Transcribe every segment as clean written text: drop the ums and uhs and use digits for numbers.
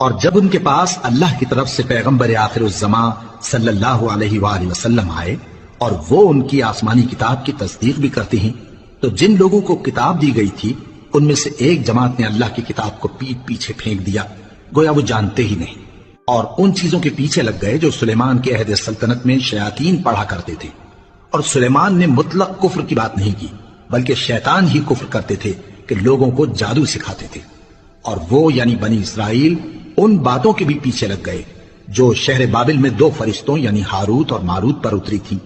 اور جب ان کے پاس اللہ کی طرف سے پیغمبر آخر الزمان صلی اللہ علیہ وآلہ وسلم آئے اور وہ ان کی آسمانی کتاب کی تصدیق بھی کرتے ہیں، تو جن لوگوں کو کتاب دی گئی تھی ان میں سے ایک جماعت نے اللہ کی کتاب کو پیٹ پیچھے پھینک دیا، گویا وہ جانتے ہی نہیں، اور ان چیزوں کے پیچھے لگ گئے جو سلیمان کے عہد سلطنت میں شیاطین پڑھا کرتے تھے۔ اور سلیمان نے مطلق کفر کی بات نہیں کی، بلکہ شیطان ہی کفر کرتے تھے کہ لوگوں کو جادو سکھاتے تھے۔ اور وہ یعنی بنی اسرائیل ان باتوں کے بھی پیچھے لگ گئے جو شہر بابل میں 2 فرشتوں یعنی ہاروت اور ماروت پر اتری تھی،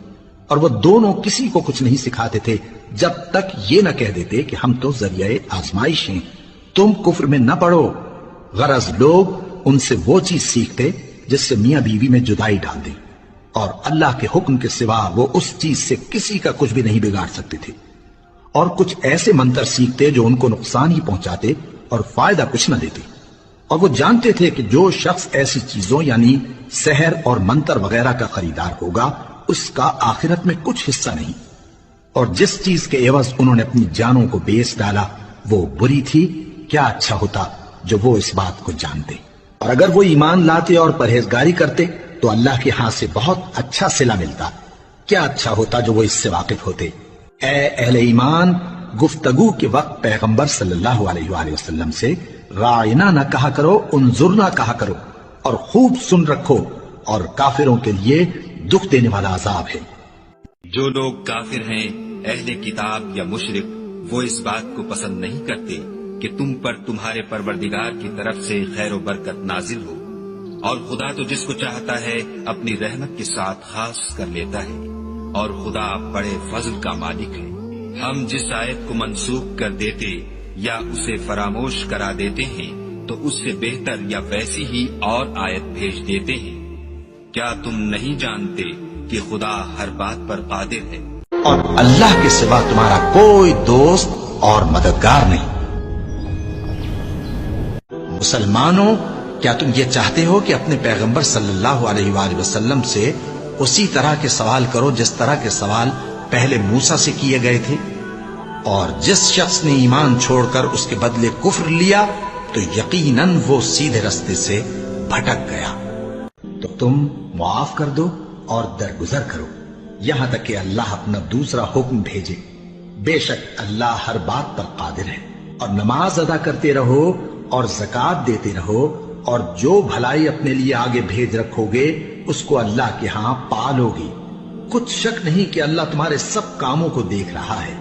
اور وہ دونوں کسی کو کچھ نہیں سکھاتے تھے جب تک یہ نہ کہہ دیتے کہ ہم تو ذریعہ آزمائش ہیں، تم کفر میں نہ پڑو۔ غرض لوگ ان سے وہ چیز سیکھتے جس سے میاں بیوی میں جدائی ڈال دیں، اور اللہ کے حکم کے سوا وہ اس چیز سے کسی کا کچھ بھی نہیں بگاڑ سکتے تھے، اور کچھ ایسے منتر سیکھتے جو ان کو نقصان ہی پہنچاتے اور فائدہ کچھ نہ دیتے۔ اور وہ جانتے تھے کہ جو شخص ایسی چیزوں یعنی سحر اور منتر وغیرہ کا خریدار ہوگا اس کا آخرت میں کچھ حصہ نہیں، اور جس چیز کے عوض انہوں نے اپنی جانوں کو بیچ ڈالا وہ بری تھی۔ کیا اچھا ہوتا جو وہ اس بات کو جانتے، اور اگر وہ ایمان لاتے اور پرہیزگاری کرتے تو اللہ کے ہاں سے بہت اچھا صلہ ملتا۔ کیا اچھا ہوتا جو وہ اس سے واقف ہوتے۔ اے اہل ایمان، گفتگو کے وقت پیغمبر صلی اللہ علیہ وآلہ وسلم سے رائنا نہ کہا کرو، انظرنا کہا کرو، اور خوب سن رکھو، اور کافروں کے لیے دکھ دینے والا عذاب ہے۔ جو لوگ کافر ہیں، اہل کتاب یا مشرک، وہ اس بات کو پسند نہیں کرتے کہ تم پر تمہارے پروردگار کی طرف سے خیر و برکت نازل ہو، اور خدا تو جس کو چاہتا ہے اپنی رحمت کے ساتھ خاص کر لیتا ہے، اور خدا بڑے فضل کا مالک ہے۔ ہم جس آیت کو منسوخ کر دیتے یا اسے فراموش کرا دیتے ہیں تو اس سے بہتر یا ویسی ہی اور آیت بھیج دیتے ہیں۔ کیا تم نہیں جانتے کہ خدا ہر بات پر قادر ہے؟ اور اللہ کے سوا تمہارا کوئی دوست اور مددگار نہیں۔ مسلمانوں، کیا تم یہ چاہتے ہو کہ اپنے پیغمبر صلی اللہ علیہ وآلہ وسلم سے اسی طرح کے سوال کرو جس طرح کے سوال پہلے موسیٰ سے کیے گئے تھے؟ اور جس شخص نے ایمان چھوڑ کر اس کے بدلے کفر لیا تو یقیناً وہ سیدھے رستے سے بھٹک گیا۔ تو تم معاف کر دو اور درگزر کرو یہاں تک کہ اللہ اپنا دوسرا حکم بھیجے۔ بے شک اللہ ہر بات پر قادر ہے۔ اور نماز ادا کرتے رہو اور زکوٰۃ دیتے رہو، اور جو بھلائی اپنے لیے آگے بھیج رکھو گے اس کو اللہ کے ہاں پالو گے۔ کچھ شک نہیں کہ اللہ تمہارے سب کاموں کو دیکھ رہا ہے۔